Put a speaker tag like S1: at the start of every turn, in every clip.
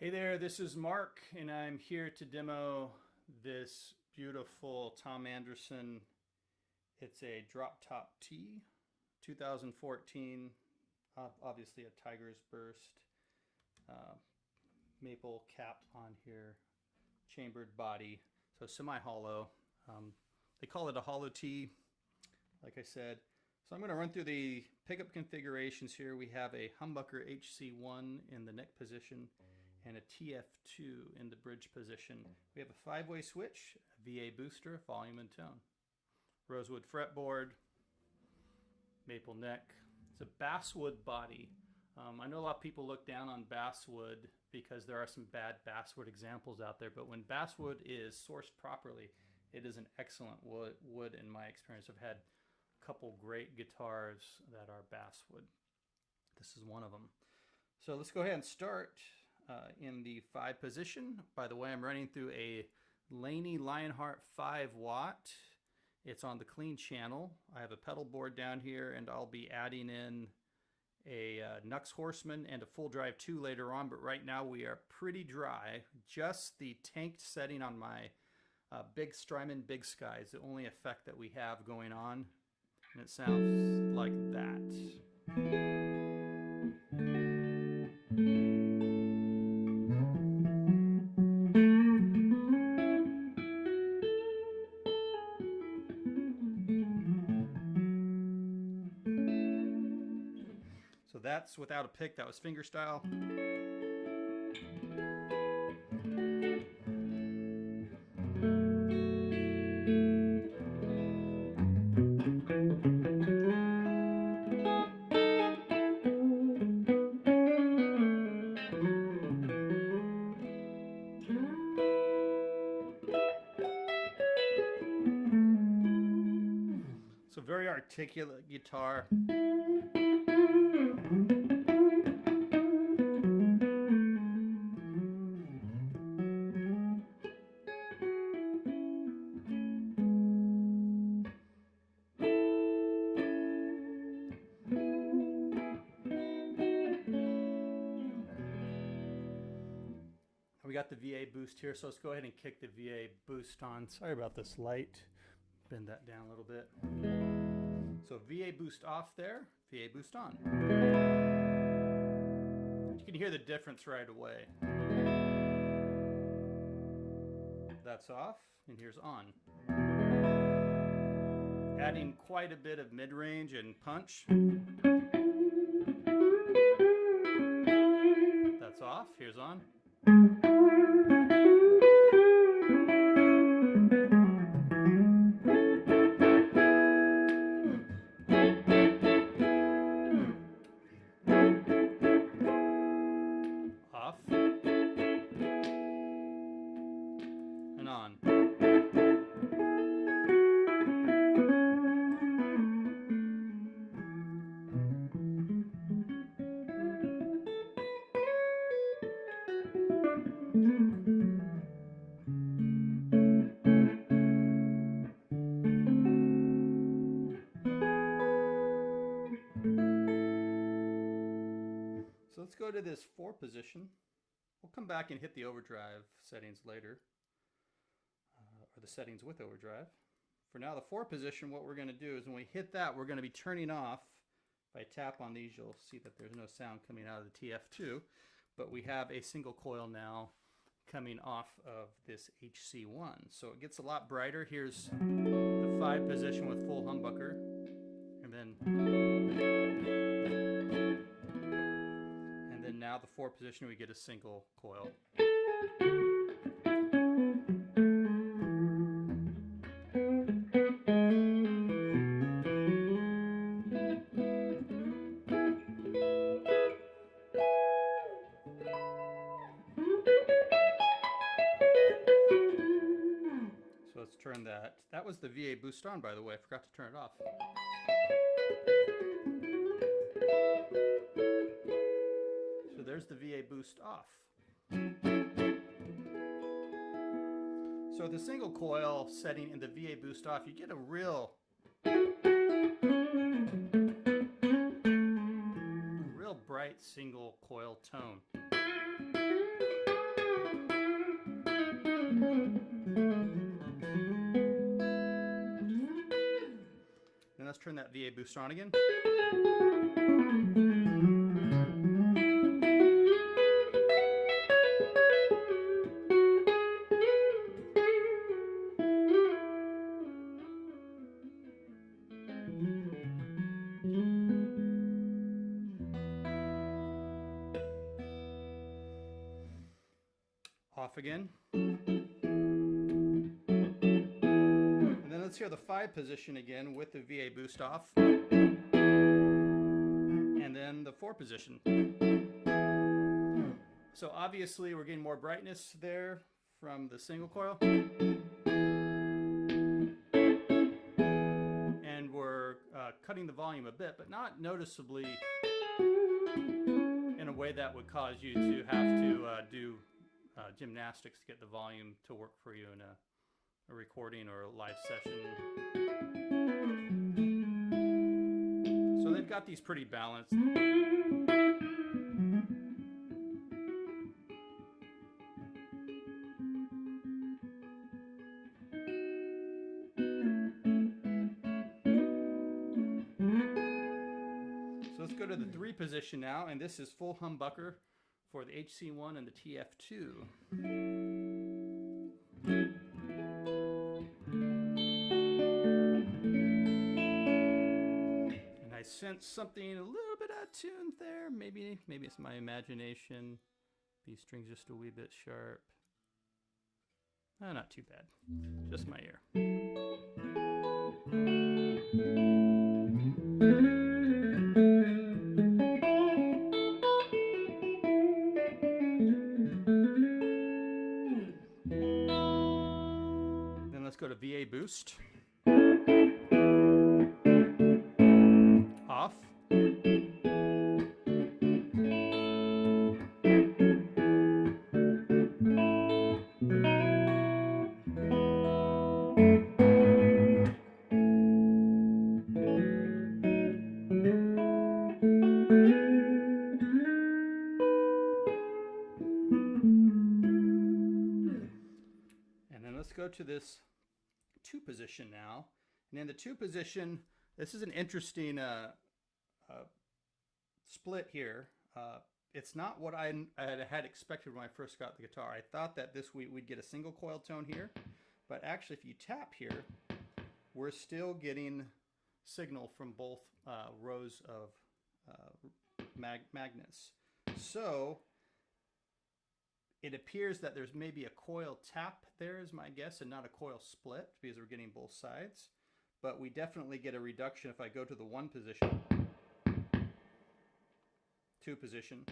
S1: Hey there, this is Mark, and I'm here to demo this beautiful Tom Anderson. It's a drop top T, 2014, obviously a Tiger's Burst, uh, maple cap on here, chambered body, so semi-hollow. They call it a hollow T, like I said. So I'm going to run through the pickup configurations here. We have a humbucker HC1 in the neck position and a TF2 in the bridge position. We have a 5-way switch, a VA booster, volume and tone. Rosewood fretboard, maple neck. It's a basswood body. I know a lot of people look down on basswood because there are some bad basswood examples out there, but when basswood is sourced properly, it is an excellent wood in my experience. I've had a couple great guitars that are basswood. This is one of them. So let's go ahead and start in the 5 position. By the way, I'm running through a Laney Lionheart 5 watt. It's on the clean channel. I have a pedal board down here, and I'll be adding in a Nux Horseman and a full drive 2 later on, but right now we are pretty dry. Just the tanked setting on my big Strymon Big Sky is the only effect that we have going on, and it sounds like that. So that's without a pick. That was fingerstyle. So very articulate guitar. We got the VA boost here, so let's go ahead and kick the VA boost on. Sorry about this light. Bend that down a little bit. So VA boost off there, VA boost on. You can hear the difference right away. That's off, and here's on. Adding quite a bit of mid-range and punch. That's off, here's on. Off and on. So let's go to this 4 position. We'll come back and hit the overdrive settings later, or the settings with overdrive. For now, the 4 position, what we're going to do is when we hit that, we're going to be turning off. If I tap on these, you'll see that there's no sound coming out of the TF2, but we have a single coil now coming off of this HC1. So it gets a lot brighter. Here's the 5 position with full humbucker, and then now the 4 position, we get a single coil. So let's turn that. That was the VA boost on, by the way. I forgot to turn it off. So there's the VA boost off. So the single coil setting in the VA boost off, you get a real bright single coil tone. VA booster on again. Off again. And then let's hear the 5 position again with the VA boost off. And then the 4 position. So obviously we're getting more brightness there from the single coil. And we're cutting the volume a bit, but not noticeably in a way that would cause you to have to do gymnastics to get the volume to work for you in a recording or a live session. So they've got these pretty balanced. So let's go to the 3 position now, and this is full humbucker for the HC1 and the TF2. And I sense something a little bit out of tune there. Maybe it's my imagination. These strings just a wee bit sharp. Oh, not too bad. Just my ear. Go to VA boost. Off. And then let's go to this 2 position now, and in the 2 position, this is an interesting split here. It's not what I had expected when I first got the guitar. I thought that this we'd get a single coil tone here, but actually if you tap here, we're still getting signal from both rows of magnets. So it appears that there's maybe a coil tap there is my guess, and not a coil split, because we're getting both sides. But we definitely get a reduction if I go to the 1 position, 2 position.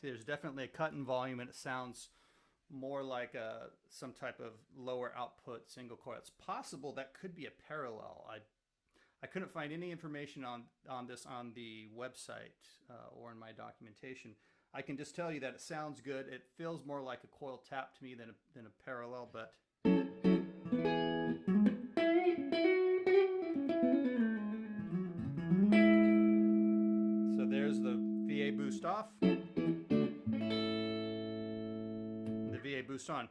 S1: See, there's definitely a cut in volume, and it sounds more like some type of lower output single coil. It's possible that could be a parallel. I couldn't find any information on this on the website or in my documentation. I can just tell you that it sounds good. It feels more like a coil tap to me than a parallel, but so there's the VA boost off, the VA boost on.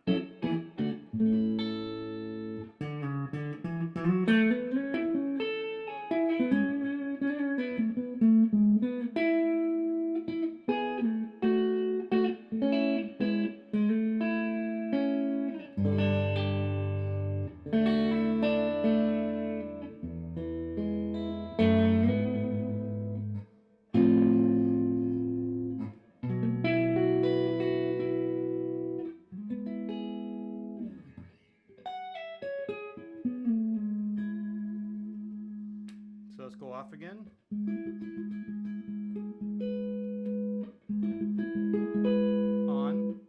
S1: So let's go off again. On.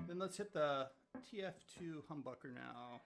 S1: Then let's hit the TF2 humbucker now.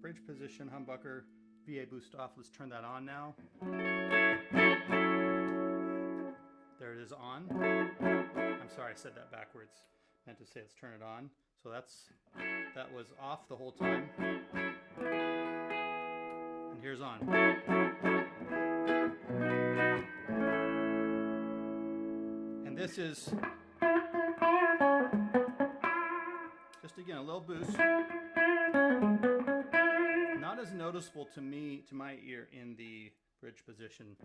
S1: bridge position humbucker, VA boost off. Let's turn that on now. There it is on. I'm sorry, I said that backwards. Meant to say let's turn it on. So that was off the whole time. And here's on. And this is just again a little boost. Not as noticeable to me, to my ear, in the bridge position.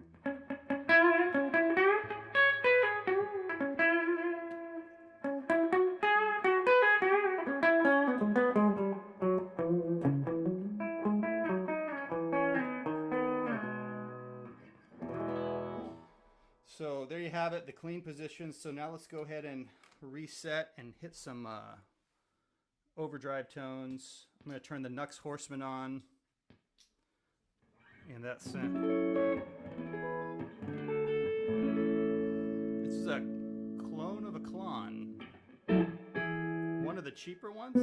S1: So there you have it, the clean position. So now let's go ahead and reset and hit some overdrive tones. I'm going to turn the Nux Horseman on. And that's this is a clone of a Klon. One of the cheaper ones.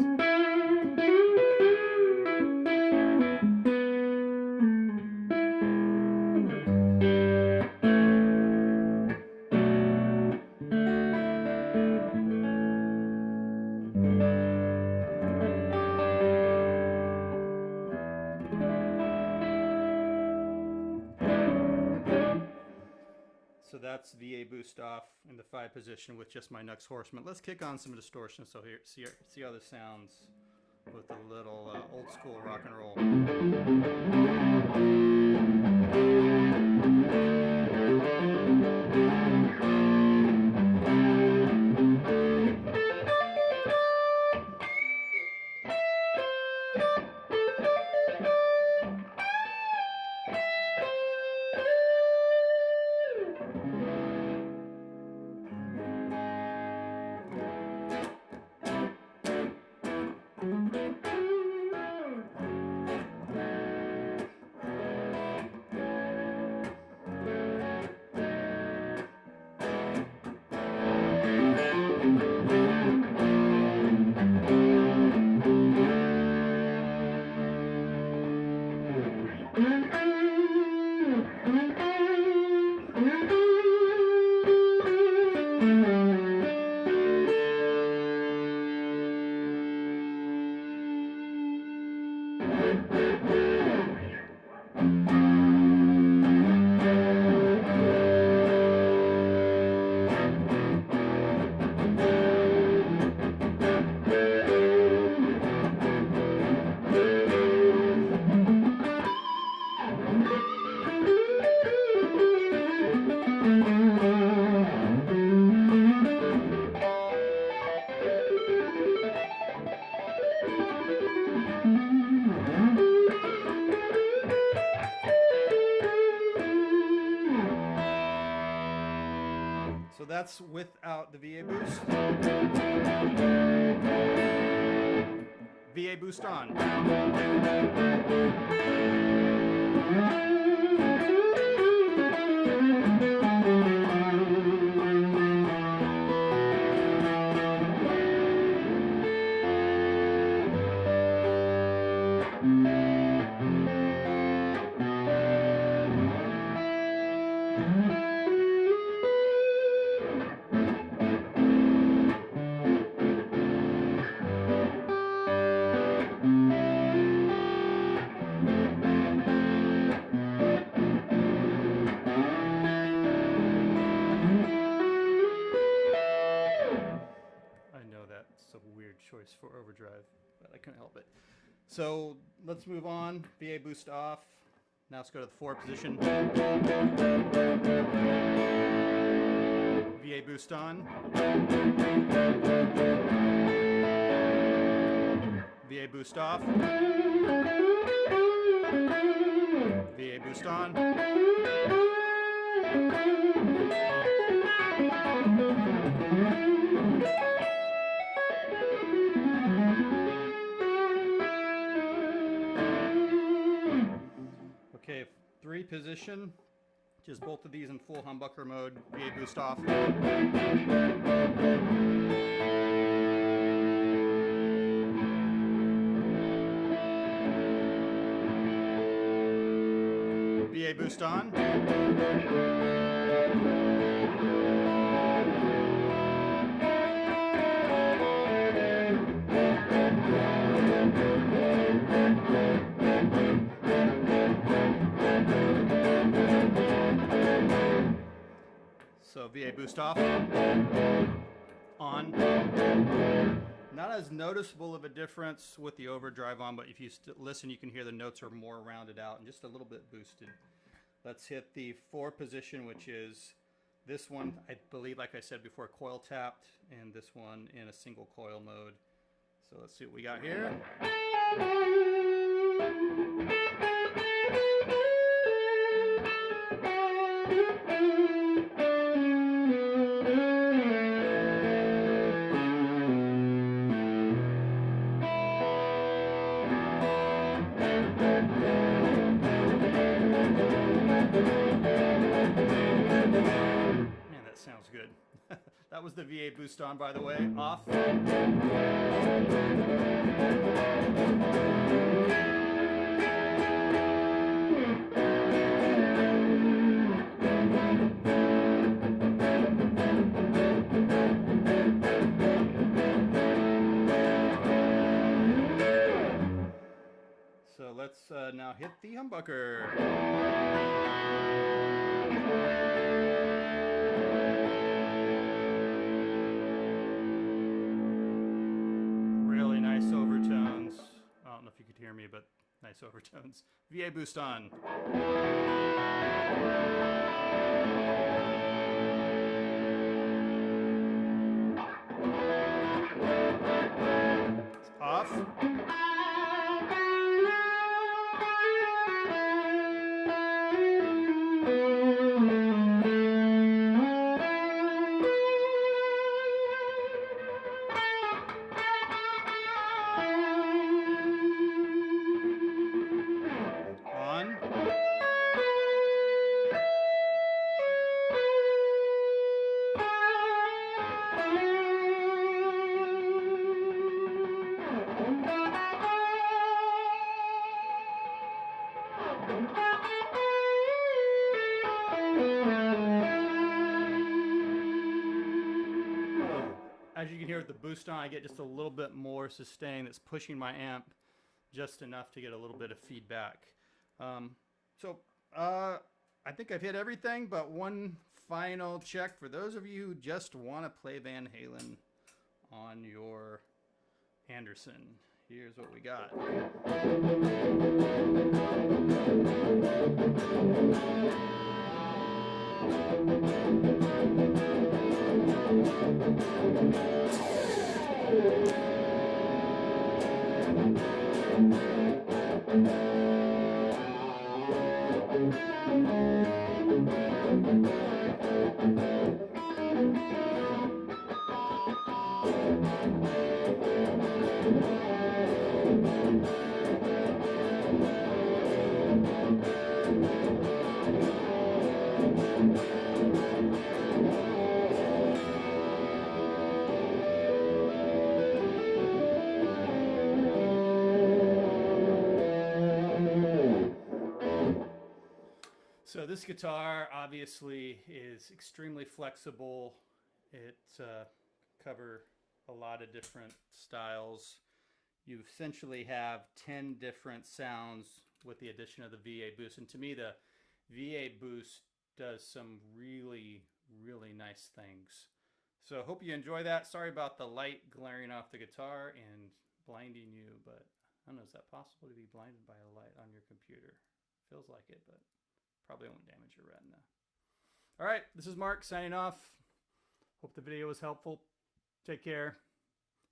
S1: So that's VA boost off in the 5 position with just my Nux Horseman. Let's kick on some distortion. So here, see how this sounds with a little old school rock and roll. So that's without the VA boost. VA boost on. Choice for overdrive, but I couldn't help it. So let's move on. VA boost off. Now let's go to the 4 position. VA boost on. VA boost off. VA boost on. Okay, 3 position, just both of these in full humbucker mode, VA boost off. VA boost on. So VA boost off, on. Not as noticeable of a difference with the overdrive on, but if you listen, you can hear the notes are more rounded out and just a little bit boosted. Let's hit the 4 position, which is this one, I believe, like I said before, coil tapped, and this one in a single coil mode. So let's see what we got here. Man, that sounds good. That was the VA boost on, by the way. Off. So let's now hit the humbucker. Really nice overtones. I don't know if you could hear me, but nice overtones. VA boost on. Off. On. As you can hear with the boost on, I get just a little bit more sustain that's pushing my amp just enough to get a little bit of feedback. I think I've hit everything, but one final check for those of you who just want to play Van Halen on your Anderson. Here's what we got. So this guitar obviously is extremely flexible. It covers a lot of different styles. You essentially have 10 different sounds with the addition of the VA boost. And to me, the VA boost does some really, really nice things. So I hope you enjoy that. Sorry about the light glaring off the guitar and blinding you, but I don't know, is that possible to be blinded by a light on your computer? Feels like it, but probably won't damage your retina. All right, this is Mark signing off. Hope the video was helpful. Take care.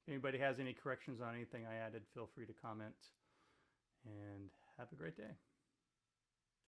S1: If anybody has any corrections on anything I added, feel free to comment. And have a great day.